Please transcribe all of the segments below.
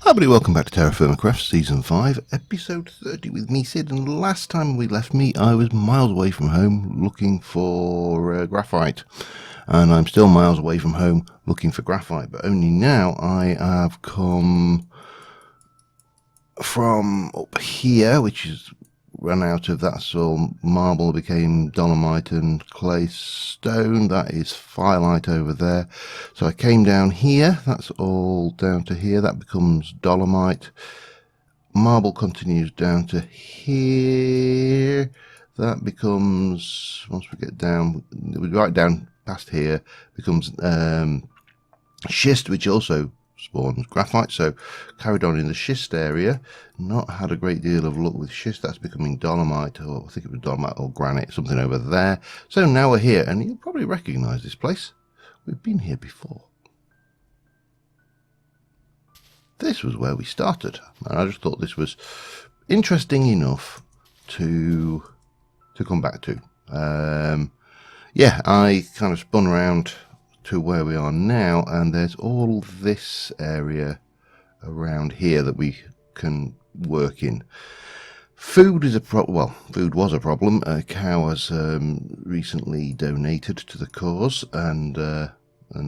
Hi everybody, welcome back to TerraFirmaCraft Season 5, Episode 30 with me, Sid, and last time we left me, I was miles away from home looking for graphite, and I'm still miles away from home looking for graphite, but only now I have come from up here, which is run out of that, so marble became dolomite and clay stone. That is firelight over there. So I came down here, that's all down to here, that becomes dolomite. Marble continues down to here, that becomes, once we get down, right down past here, becomes schist, which also spawns graphite. So carried on in the schist area, not had a great deal of luck with schist. That's becoming dolomite, or I think it was dolomite or granite, something over there. So now we're here, and you'll probably recognize this place. We've been here before. This was where we started, and I just thought this was interesting enough to come back to. Yeah, I kind of spun around to where we are now, and there's all this area around here that we can work in. Food is a food was a problem. A cow has recently donated to the cause, and a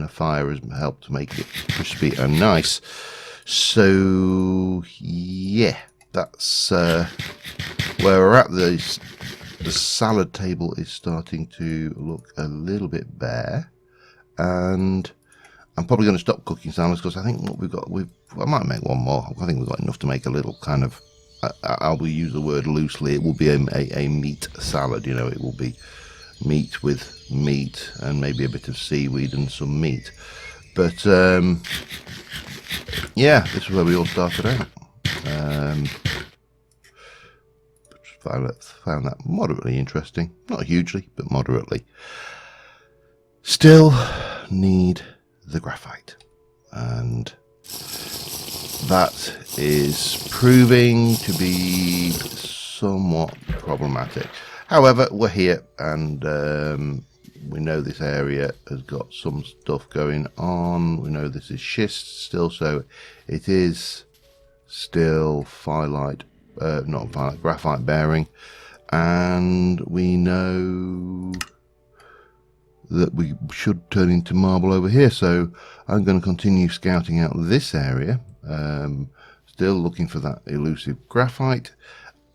fire has helped to make it crispy and nice. So yeah, that's where we're at. The salad table is starting to look a little bit bare, and I'm probably going to stop cooking salads because I think what we've got, I might make one more. I think we've got enough to make a little kind of, I will use the word loosely, it will be a meat salad. You know, it will be meat with meat and maybe a bit of seaweed and some meat. But yeah, this is where we all started out. Found that moderately interesting. Not hugely, but moderately. Still need the graphite, and that is proving to be somewhat problematic. However, we're here, and we know this area has got some stuff going on. We know this is schist still, so it is still firelight, not firelight, graphite bearing, and we know that we should turn into marble over here. So I'm going to continue scouting out this area, still looking for that elusive graphite.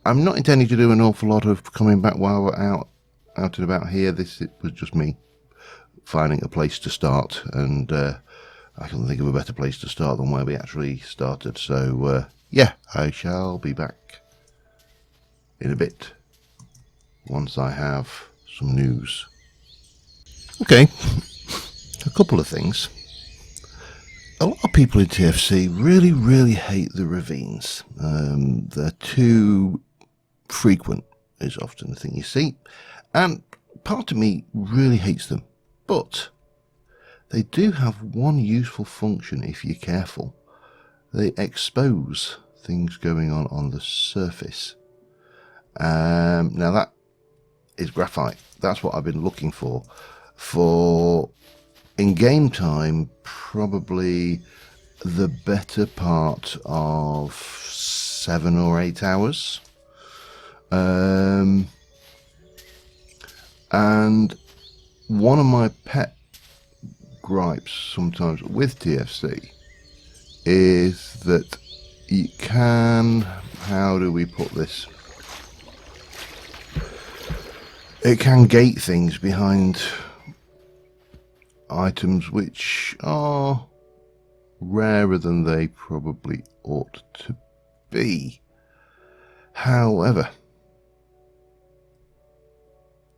I'm not intending to do an awful lot of coming back while we're out and about here. It was just me finding a place to start, and I couldn't think of a better place to start than where we actually started. So yeah, I shall be back in a bit once I have some news. Okay, a couple of things. A lot of people in TFC really hate the ravines. They're too frequent, is often the thing you see, and part of me really hates them, but they do have one useful function if you're careful. They expose things going on the surface. Now that is graphite. That's what I've been looking for in game time, probably the better part of 7 or 8 hours. And one of my pet gripes sometimes with TFC is that you can, how do we put this? It can gate things behind items which are rarer than they probably ought to be. However,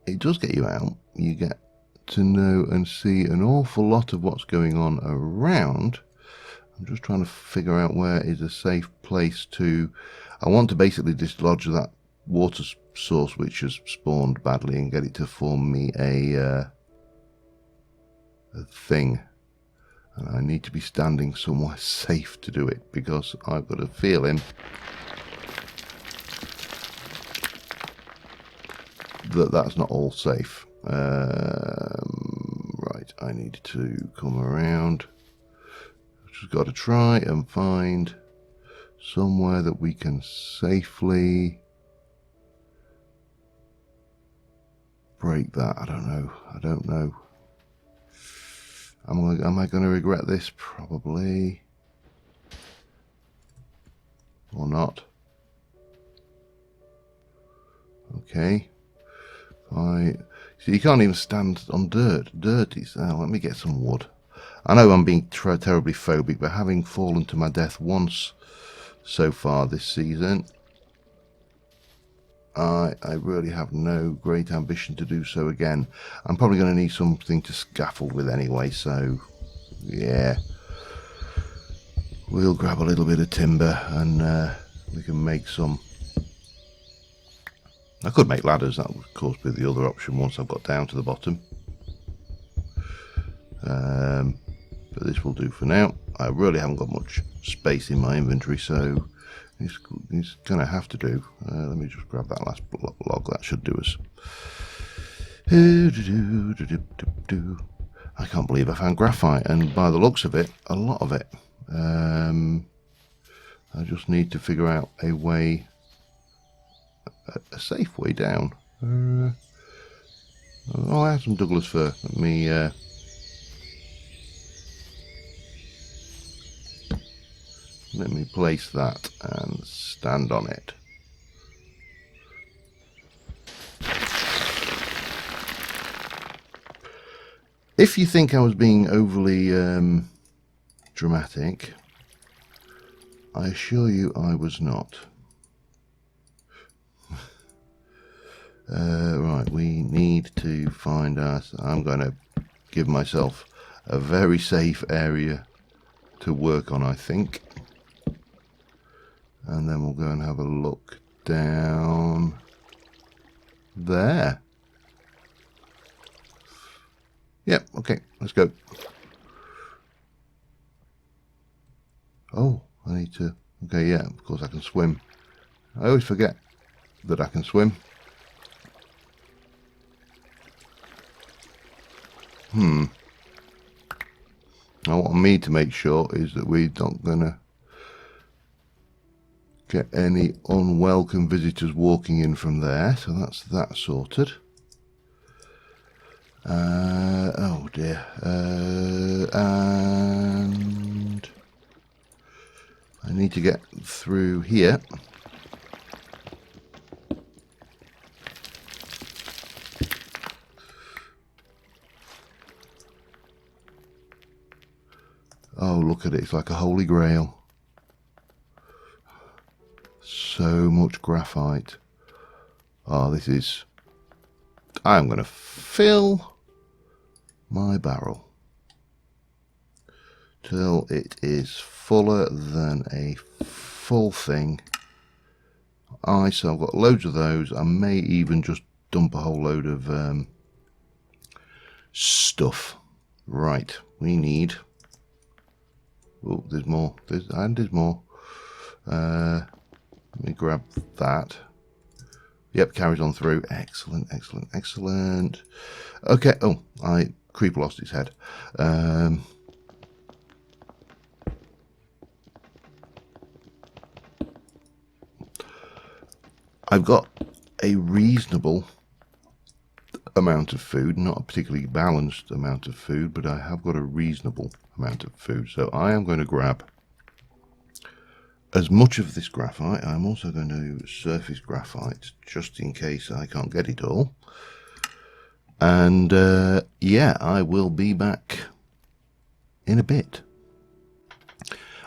it does get you out. You get to know and see an awful lot of what's going on around. I'm just trying to figure out where is a safe place to... I want to basically dislodge that water source which has spawned badly and get it to form me a thing, and I need to be standing somewhere safe to do it, because I've got a feeling that that's not all safe. Right, I need to come around. Just got to try and find somewhere that we can safely break that. I don't know. Am I going to regret this? Probably. Or not. Okay. So you can't even stand on dirt. Dirt is... Oh, let me get some wood. I know I'm being terribly phobic, but having fallen to my death once so far this season, I really have no great ambition to do so again. I'm probably going to need something to scaffold with anyway, so yeah. We'll grab a little bit of timber and we can make some. I could make ladders, that would of course be the other option once I've got down to the bottom. But this will do for now. I really haven't got much space in my inventory, so it's going to have to do. Let me just grab that last log. That should do us. I can't believe I found graphite, and by the looks of it, a lot of it. I just need to figure out a way, a safe way down. Oh, I have some Douglas fir. Let me place that and stand on it. If you think I was being overly dramatic, I assure you I was not. Right, we need to find us. I'm going to give myself a very safe area to work on, I think. And then we'll go and have a look down there. Yep, okay, let's go. Oh, I need to... Okay, yeah, of course I can swim. I always forget that I can swim. Now what I need to make sure is that we're not going to get any unwelcome visitors walking in from there. So that's that sorted. Oh dear. And I need to get through here. Oh, look at it. It's like a holy grail. So much graphite. Oh, this is... I'm going to fill my barrel till it is fuller than a full thing. So I've got loads of those. I may even just dump a whole load of stuff. Right, we need... Oh, there's more. There's more. Let me grab that. Yep, carries on through. Excellent, excellent, excellent. Okay. Oh, Creeper lost its head. I've got a reasonable amount of food, not a particularly balanced amount of food, but I have got a reasonable amount of food. So I am going to grab as much of this graphite. I'm also going to surface graphite just in case I can't get it all. And yeah, I will be back in a bit.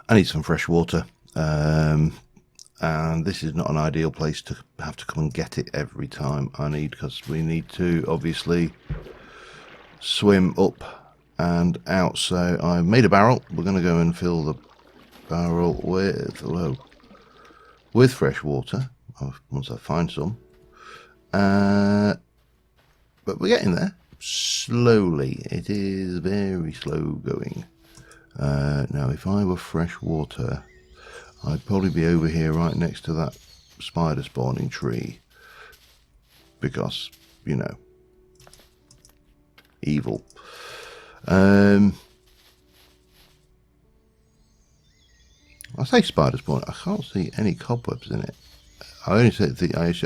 I need some fresh water. And this is not an ideal place to have to come and get it every time I need, because we need to obviously swim up and out. So I've made a barrel. We're going to go and fill the barrel with fresh water once I find some. But we're getting there slowly. It is very slow going. Now if I were fresh water, I'd probably be over here right next to that spider spawning tree, because, you know, evil. I say spider spawn. I can't see any cobwebs in it. I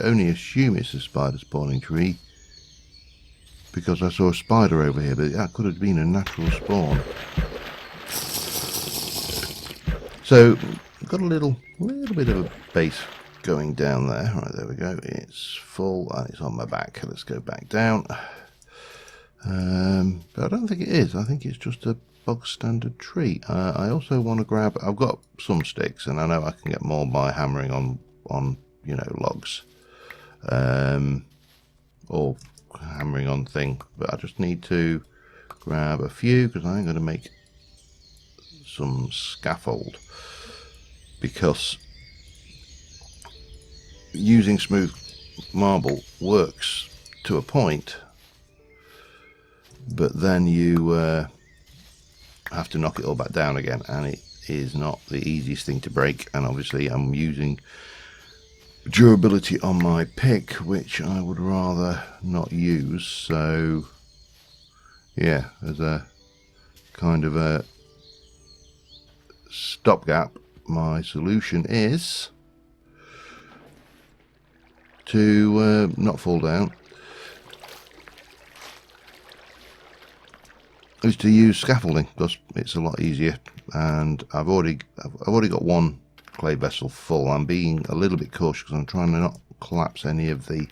only assume it's a spider spawning tree because I saw a spider over here, but that could have been a natural spawn. So I've got a little bit of a base going down there. Right, there we go. It's full and it's on my back. Let's go back down. But I don't think it is. I think it's just a bog standard tree. I also want to grab. I've got some sticks, and I know I can get more by hammering on logs, or hammering on thing. But I just need to grab a few because I'm going to make some scaffold, because using smooth marble works to a point, but then you have to knock it all back down again, and it is not the easiest thing to break. And obviously I'm using durability on my pick, which I would rather not use. So yeah, as a kind of a stopgap, my solution is to not fall down, is to use scaffolding, because it's a lot easier. And I've already got one clay vessel full. I'm being a little bit cautious because I'm trying to not collapse any of the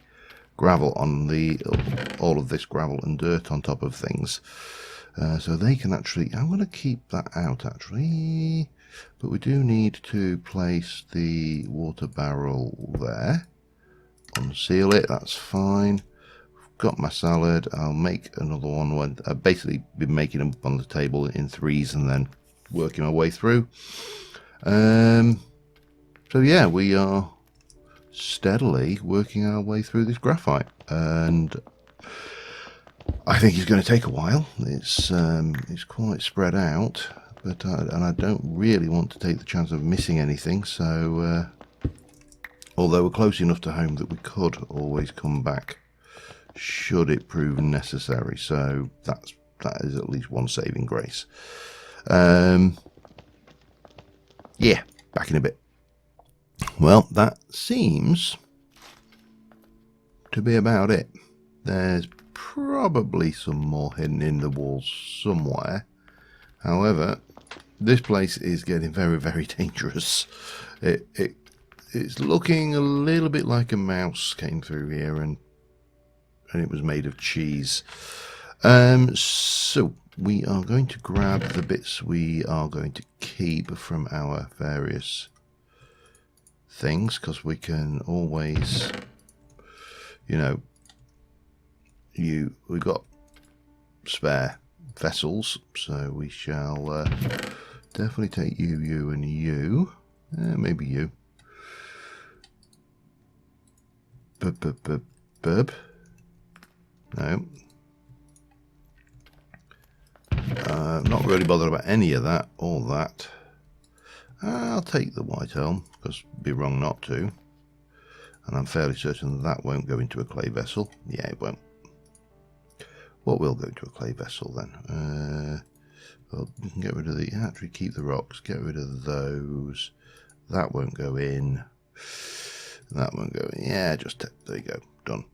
gravel on all of this gravel and dirt on top of things, so they can actually. I'm going to keep that out actually, but we do need to place the water barrel there. Unseal it. That's fine. Got my salad. I'll make another one when I've basically been making them on the table in threes and then working my way through. So yeah, we are steadily working our way through this graphite, and I think it's going to take a while. It's quite spread out, but and I don't really want to take the chance of missing anything. So although we're close enough to home that we could always come back should it prove necessary. So that is at least one saving grace. Yeah, back in a bit. Well, that seems to be about it. There's probably some more hidden in the walls somewhere. However, this place is getting very, very dangerous. It's looking a little bit like a mouse came through here and it was made of cheese. So we are going to grab the bits we are going to keep from our various things, because we can always, we've got spare vessels, so we shall definitely take you and you, maybe you. Bub. No. Not really bothered about any of that or that. I'll take the white elm, because it'd be wrong not to. And I'm fairly certain that won't go into a clay vessel. Yeah, it won't. What will go into a clay vessel then? Well, we can get rid of the. Actually, keep the rocks. Get rid of those. That won't go in. That won't go in. Yeah, just there you go. Done.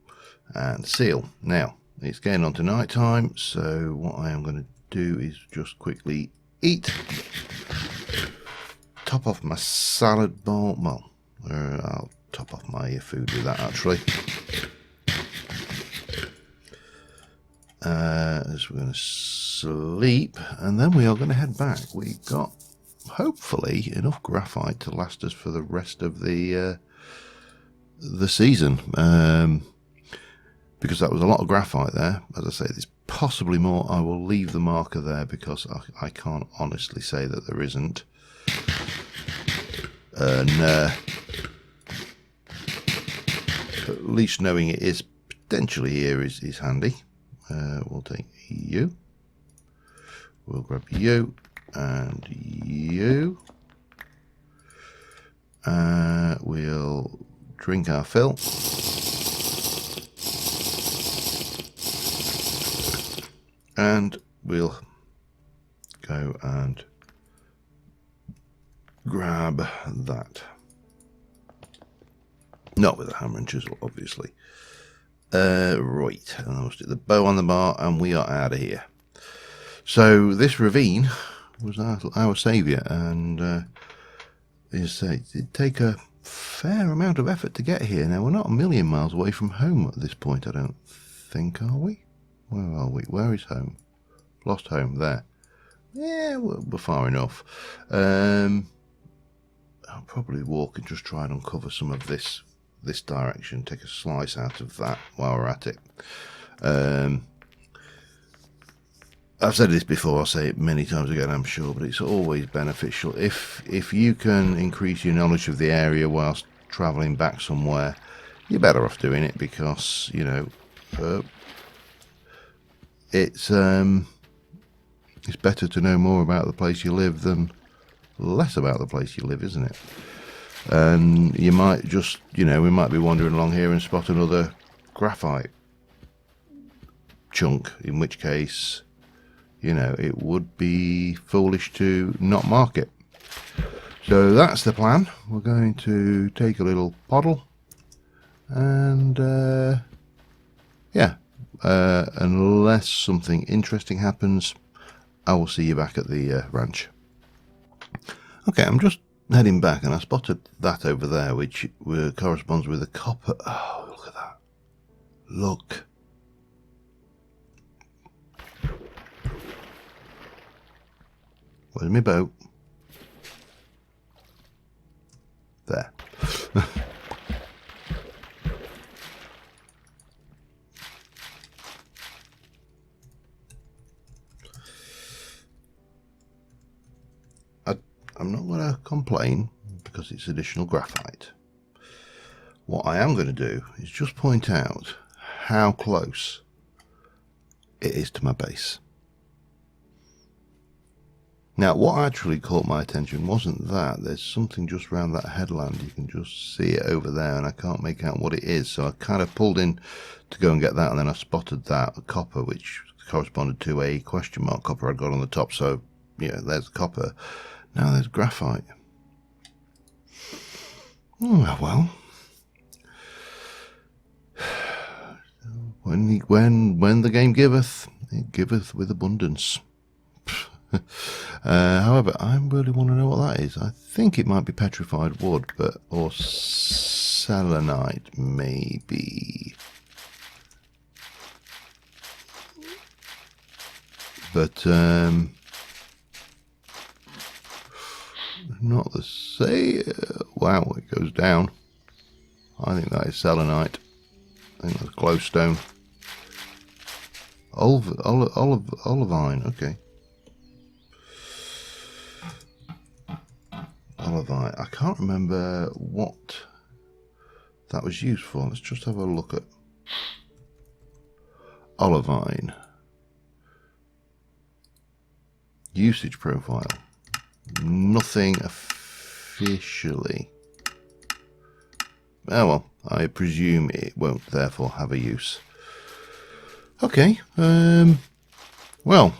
And seal. Now it's getting on to night time, so what I am going to do is just quickly eat. Top off my salad bowl. Well, I'll top off my food with that actually. As we're going to sleep, and then we are going to head back. We've got hopefully enough graphite to last us for the rest of the season, because that was a lot of graphite there. As I say, there's possibly more. I will leave the marker there because I can't honestly say that there isn't. And at least knowing it is potentially here is handy. We'll take you. We'll grab you and you. We'll drink our fill. And we'll go and grab that. Not with a hammer and chisel, obviously. Right, and I'll stick the bow on the bar, and we are out of here. So this ravine was our saviour, and it did take a fair amount of effort to get here. Now, we're not a million miles away from home at this point, I don't think, are we? Where are we? Where is home? Lost home, there. Yeah, we're far enough. I'll probably walk and just try and uncover some of this direction, take a slice out of that while we're at it. I've said this before, I'll say it many times again, I'm sure, but it's always beneficial if you can increase your knowledge of the area whilst travelling back somewhere. You're better off doing it, because you know it's better to know more about the place you live than less about the place you live, isn't it? And you might just, we might be wandering along here and spot another graphite chunk, in which case, it would be foolish to not mark it. So that's the plan. We're going to take a little poddle, and unless something interesting happens, I will see you back at the ranch. Okay, I'm just heading back, and I spotted that over there, which corresponds with the copper. Oh, look at that. Look. Where's my boat? There. I'm not going to complain because it's additional graphite. What I am going to do is just point out how close it is to my base. Now, what actually caught my attention wasn't that. There's something just around that headland. You can just see it over there, and I can't make out what it is. So I kind of pulled in to go and get that, and then I spotted that copper, which corresponded to a question mark copper I'd got on the top. So, there's copper. Now there's graphite. Oh, well. When the game giveth, it giveth with abundance. However, I really want to know what that is. I think it might be petrified wood, or selenite, maybe. But not the same. Wow, it goes down. I think that is selenite. I think that's glowstone. Olivine, okay. Olivine. I can't remember what that was used for. Let's just have a look at olivine. Usage profile. Nothing officially. Oh well, I presume it won't therefore have a use. Okay, well,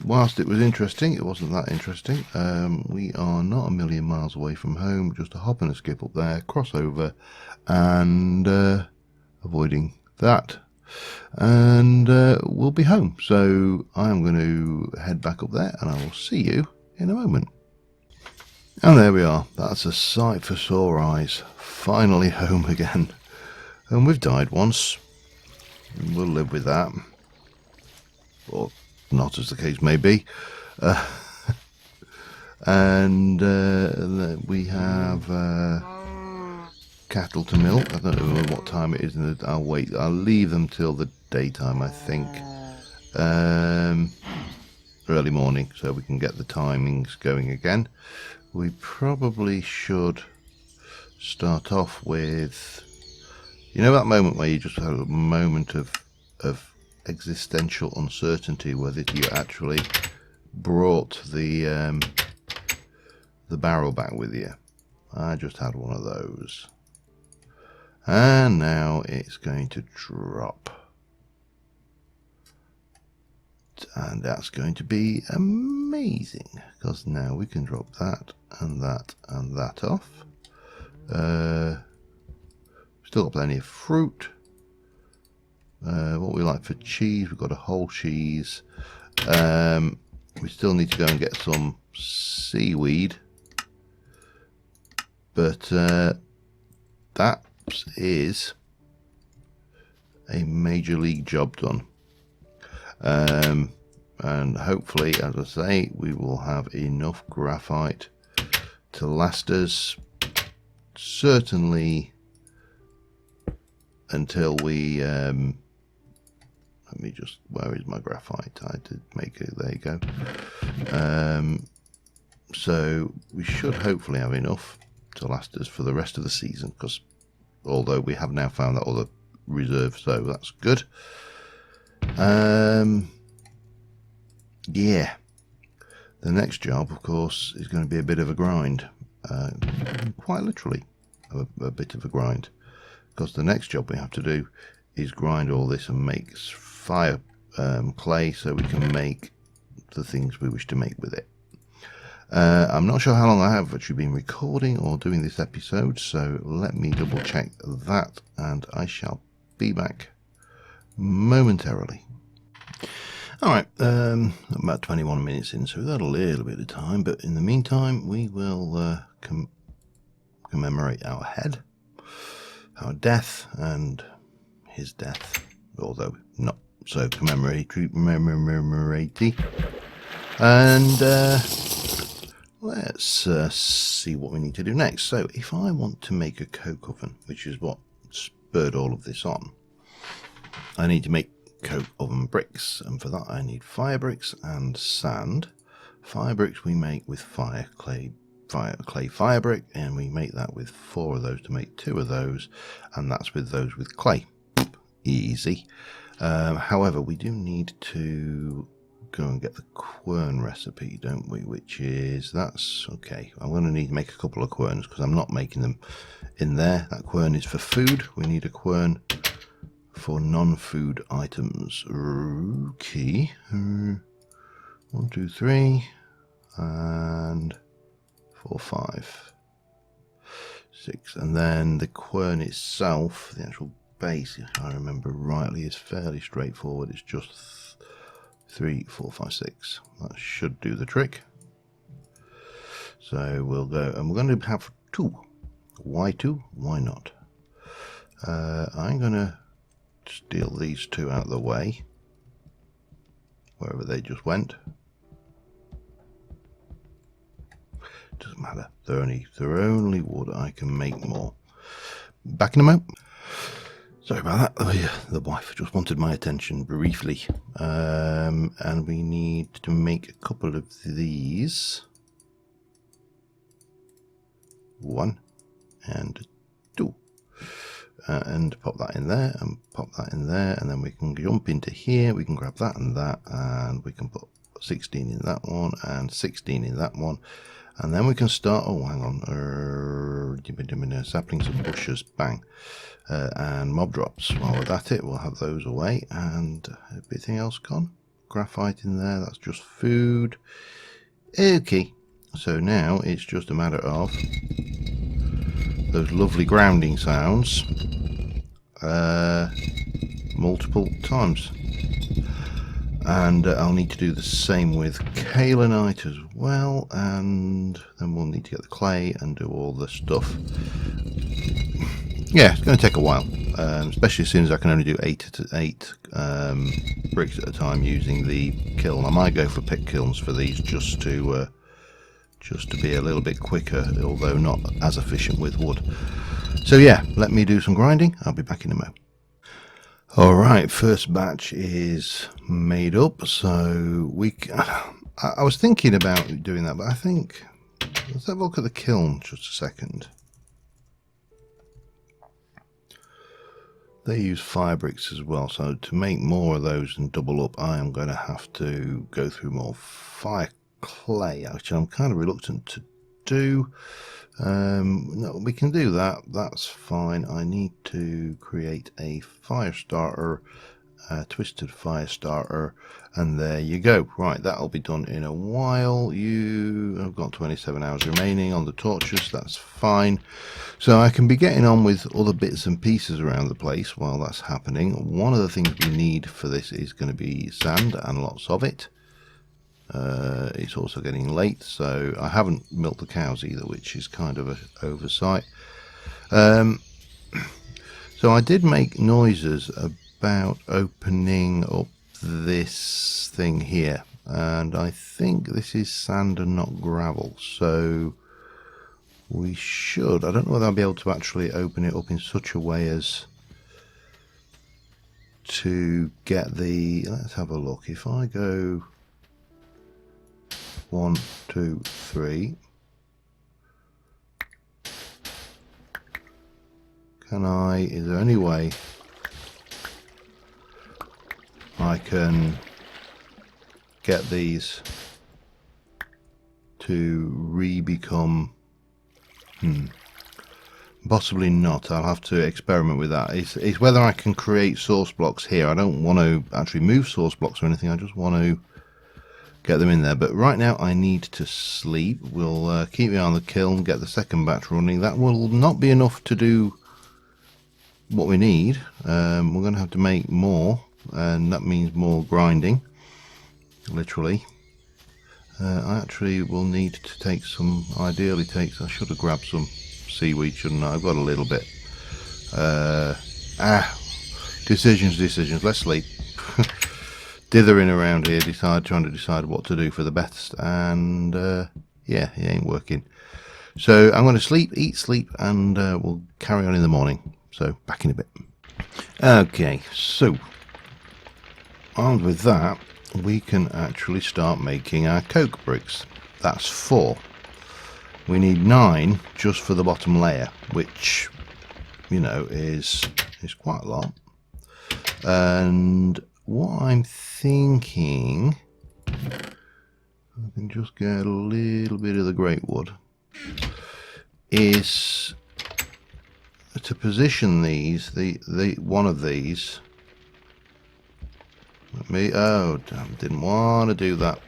whilst it was interesting, it wasn't that interesting. We are not a million miles away from home, just a hop and a skip up there, cross over, and avoiding that. And we'll be home. So I'm going to head back up there, and I will see you in a moment. And there we are. That's a sight for sore eyes. Finally home again. And we've died once. We'll live with that. Or not, as the case may be. And we have cattle to milk. I don't know what time it is. I'll wait. I'll leave them till the daytime, I think. Early morning, so we can get the timings going again. We probably should start off with, that moment where you just have a moment of existential uncertainty whether you actually brought the barrel back with you. I just had one of those. And now it's going to drop. And that's going to be amazing. amazing, because now we can drop that and that and that off. Still got plenty of fruit. What we like for cheese, we've got a whole cheese. We still need to go and get some seaweed, but that is a major league job done. And hopefully, as I say, we will have enough graphite to last us certainly until we let me just, where is my graphite? I did make it, there you go. So we should hopefully have enough to last us for the rest of the season, because although we have now found that other reserve, so that's good. Yeah, the next job, of course, is going to be a bit of a grind, quite literally a bit of a grind, because the next job we have to do is grind all this and make fire clay so we can make the things we wish to make with it. I'm not sure how long I have actually been recording or doing this episode, so let me double check that and I shall be back momentarily. Alright, about 21 minutes in, so we've got a little bit of time, but in the meantime we will commemorate our head, our death, and his death, although not so commemoratory. And let's see what we need to do next. So if I want to make a coke oven, which is what spurred all of this on, I need to make coke oven bricks, and for that I need fire bricks and sand. Fire bricks we make with clay fire brick, and we make that with 4 of those to make 2 of those, and that's with those with clay. Easy. However, we do need to go and get the quern recipe, don't we? Which is, that's okay. I'm going to need to make a couple of querns because I'm not making them in there. That quern is for food. We need a quern for non-food items. Okay. 1, 2, 3, and 4, 5, 6, and then the quern itself, the actual base, if I remember rightly, is fairly straightforward. It's just 3, 4, 5, 6. That should do the trick. So we'll go, and we're going to have 2. Why 2? Why not? I'm going to steal these 2 out of the way, wherever they just went. Doesn't matter. They're only wood. I can make more. Back in a moment. Sorry about that. The wife just wanted my attention briefly. And we need to make a couple of these. 1 and 2. And pop that in there, and pop that in there, and then we can jump into here. We can grab that, and we can put 16 in that one, and 16 in that one. And then we can start, oh hang on, saplings and bushes, bang, and mob drops. While we're at it, we'll have those away, and everything else gone. Graphite in there, that's just food. Okay, so now it's just a matter of those lovely grounding sounds multiple times. And I'll need to do the same with kaolinite as well, and then we'll need to get the clay and do all the stuff. Yeah, it's going to take a while, especially as soon as I can only do 8 bricks at a time using the kiln. I might go for pit kilns for these just to be a little bit quicker, although not as efficient with wood. So yeah, let me do some grinding. I'll be back in a moment. Alright, first batch is made up, so I was thinking about doing that, but I think, let's have a look at the kiln just a second. They use fire bricks as well, so to make more of those and double up, I am going to have to go through more fire clay, which I'm kind of reluctant to do. No, we can do that, that's fine. I need to create a fire starter twisted fire starter, and there you go. Right, that'll be done in a while. You have got 27 hours remaining on the torches, that's fine. So I can be getting on with other bits and pieces around the place while that's happening. One of the things we need for this is going to be sand, and lots of it. It's also getting late, so I haven't milked the cows either, which is kind of an oversight. So I did make noises about opening up this thing here, and I think this is sand and not gravel, so we should, I don't know whether I'll be able to actually open it up in such a way as to get the, let's have a look. If I go 1, 2, 3, can I, is there any way I can get these to re-become, possibly not. I'll have to experiment with that. It's whether I can create source blocks here. I don't want to actually move source blocks or anything, I just want to get them in there. But right now I need to sleep. We'll keep it on the kiln, get the second batch running. That will not be enough to do what we need. We're going to have to make more, and that means more grinding, literally. I actually will need to take some, ideally I should have grabbed some seaweed, shouldn't I? I've got a little bit. Decisions, let's sleep. Dithering around here, trying to decide what to do for the best, and yeah, it ain't working. So I'm going to sleep, eat, sleep, and we'll carry on in the morning. So back in a bit. Okay, so armed with that, we can actually start making our coke bricks. That's 4. We need 9 just for the bottom layer, which, you know, is quite a lot. And what I'm thinking, I can just get a little bit of the great wood, is to position these, the one of these. Oh damn, didn't want to do that.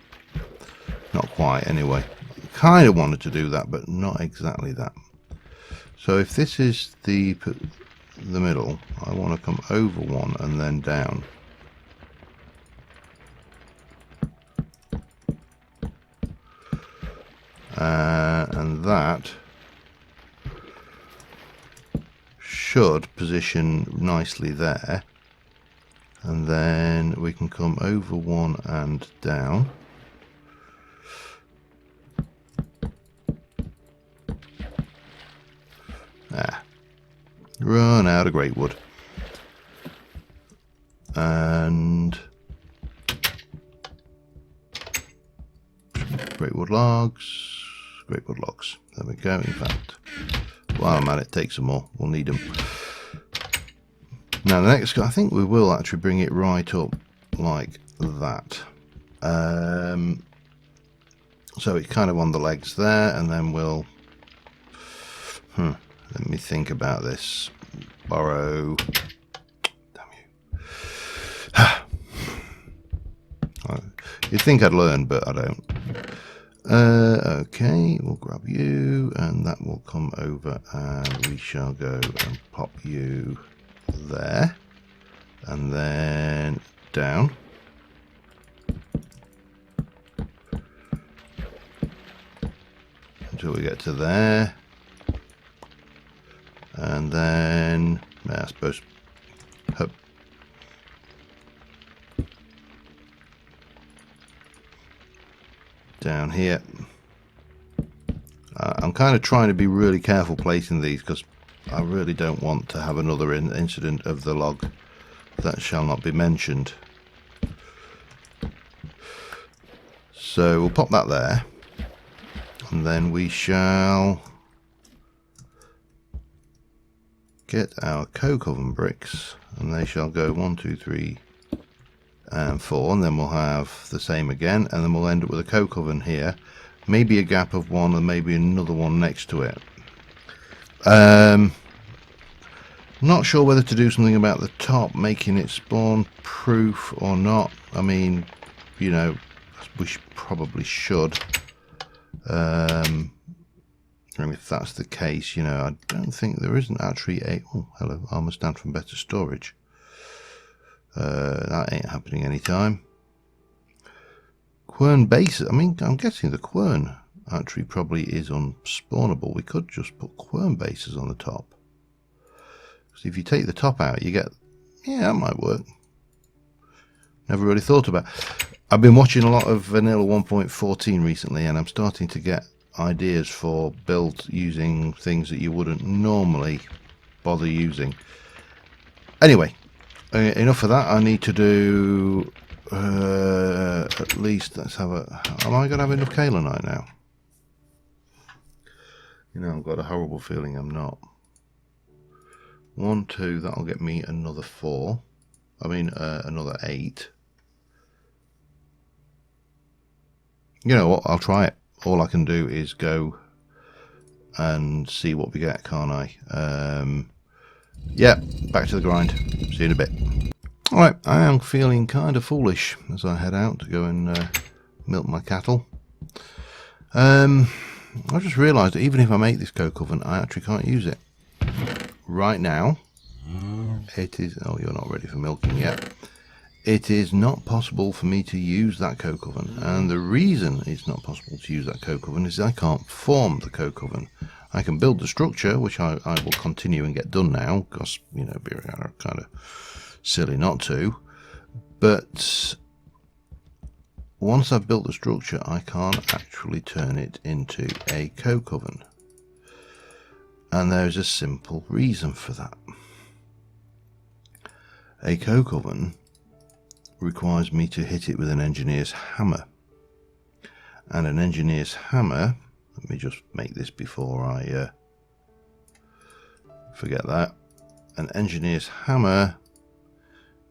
Not quite anyway. Kind of wanted to do that, but not exactly that. So if this is the middle, I want to come over one and then down. And that should position nicely there, and then we can come over one and down. Run out of great wood. And great wood logs. There we go. In fact, while I'm at it, take some more. We'll need them. Now the next, I think we will actually bring it right up like that. So it's kind of on the legs there, and then we'll let me think about this. Borrow. Damn you. You'd think I'd learn, but I don't. Okay, we'll grab you, and that will come over, and we shall go and pop you there, and then down. Until we get to there. And then, I suppose, up. Down here. I'm kind of trying to be really careful placing these, because I really don't want to have another incident of the log that shall not be mentioned. So we'll pop that there, and then we shall get our coke oven bricks, and they shall go 1, 2, 3 and 4, and then we'll have the same again, and then we'll end up with a coke oven here, maybe a gap of one, and maybe another one next to it. Not sure whether to do something about the top, making it spawn proof or not. I mean, you know, we probably should. And if that's the case, you know, I don't think there isn't actually a... Oh, hello, armor stand from better storage. That ain't happening anytime. Quern bases. I mean, I'm guessing the quern actually probably is unspawnable. We could just put quern bases on the top. Because if you take the top out, you get... Yeah, that might work. Never really thought about it. I've been watching a lot of Vanilla 1.14 recently, and I'm starting to get ideas for builds using things that you wouldn't normally bother using. Anyway, enough of that. I need to do at least, let's have a... Am I going to have enough kaolinite now? You know, I've got a horrible feeling I'm not. 1, 2, that'll get me another 4. I mean, another 8. You know what, I'll try it. All I can do is go and see what we get, can't I? Yeah, back to the grind. See you in a bit. Alright, I am feeling kind of foolish as I head out to go and milk my cattle. I just realised that even if I make this coke oven, I actually can't use it. Right now, it is... Oh, you're not ready for milking yet. It is not possible for me to use that coke oven, and the reason it's not possible to use that coke oven is I can't form the coke oven. I can build the structure, which I will continue and get done now, because, you know, it'd be kind of silly not to, but once I've built the structure, I can't actually turn it into a coke oven, and there's a simple reason for that. A coke oven requires me to hit it with an engineer's hammer, and an engineer's hammer, let me just make this before I forget that, an engineer's hammer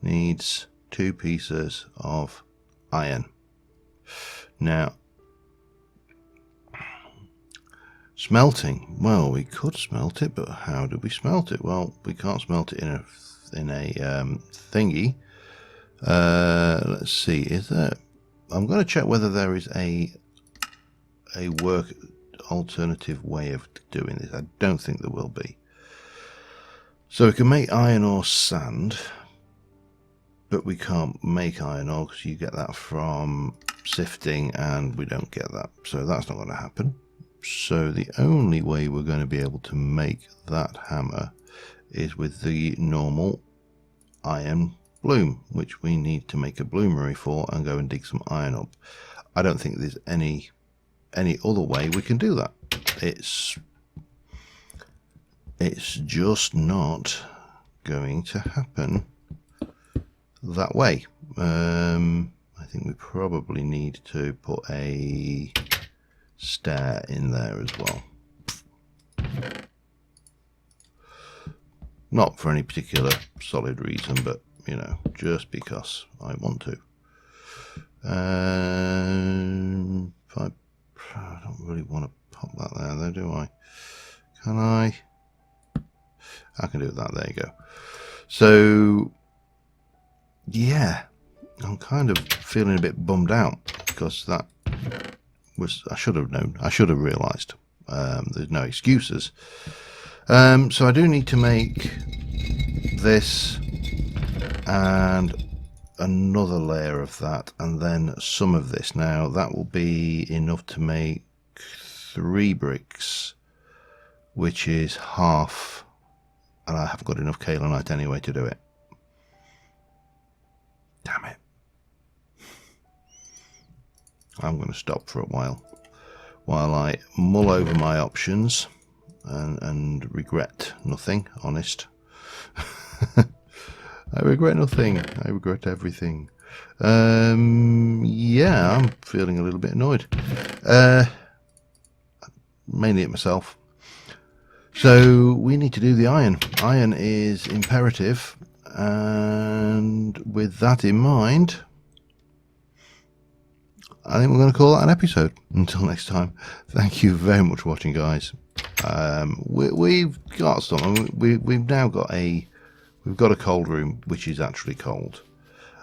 needs 2 pieces of iron. Now, smelting, well, we could smelt it, but how do we smelt it? Well, we can't smelt it in a thingy. Let's see, is there... I'm going to check whether there is a alternative way of doing this. I don't think there will be. So we can make iron ore sand, but we can't make iron ore because you get that from sifting, and we don't get that. So that's not going to happen. So the only way we're going to be able to make that hammer is with the normal iron bloom, which we need to make a bloomery for and go and dig some iron up. I don't think there's any other way we can do that. It's just not going to happen that way. I think we probably need to put a stair in there as well. Not for any particular solid reason, but, you know, just because I want to. I don't really want to pop that there, though, do I? Can I? I can do that. There you go. So, yeah, I'm kind of feeling a bit bummed out because that was... I should have known. I should have realised. There's no excuses. So I do need to make this and another layer of that, and then some of this. Now that will be enough to make 3 bricks, which is half, and I haven't got enough kaolinite anyway to do it. Damn it. I'm going to stop for a while I mull over my options and regret nothing, honest. I regret nothing. I regret everything. Yeah, I'm feeling a little bit annoyed. Mainly at myself. So we need to do the iron. Iron is imperative, and with that in mind, I think we're going to call that an episode. Until next time, thank you very much for watching, guys. We've got some. We've now got a we've got a cold room which is actually cold.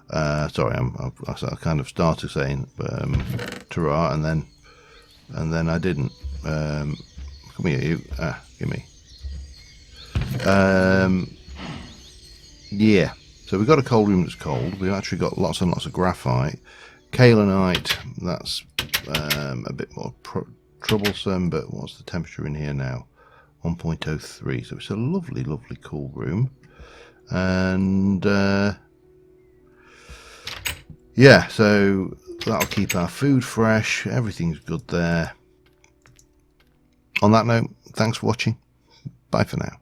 Sorry, I kind of started saying Terra, and then I didn't. Come here, you. Give me. Yeah. So we've got a cold room that's cold. We've actually got lots and lots of graphite. Kaolinite, that's a bit more troublesome, but what's the temperature in here now? 1.03. So it's a lovely, lovely cool room. And yeah, so that'll keep our food fresh. Everything's good there. On that note, thanks for watching. Bye for now.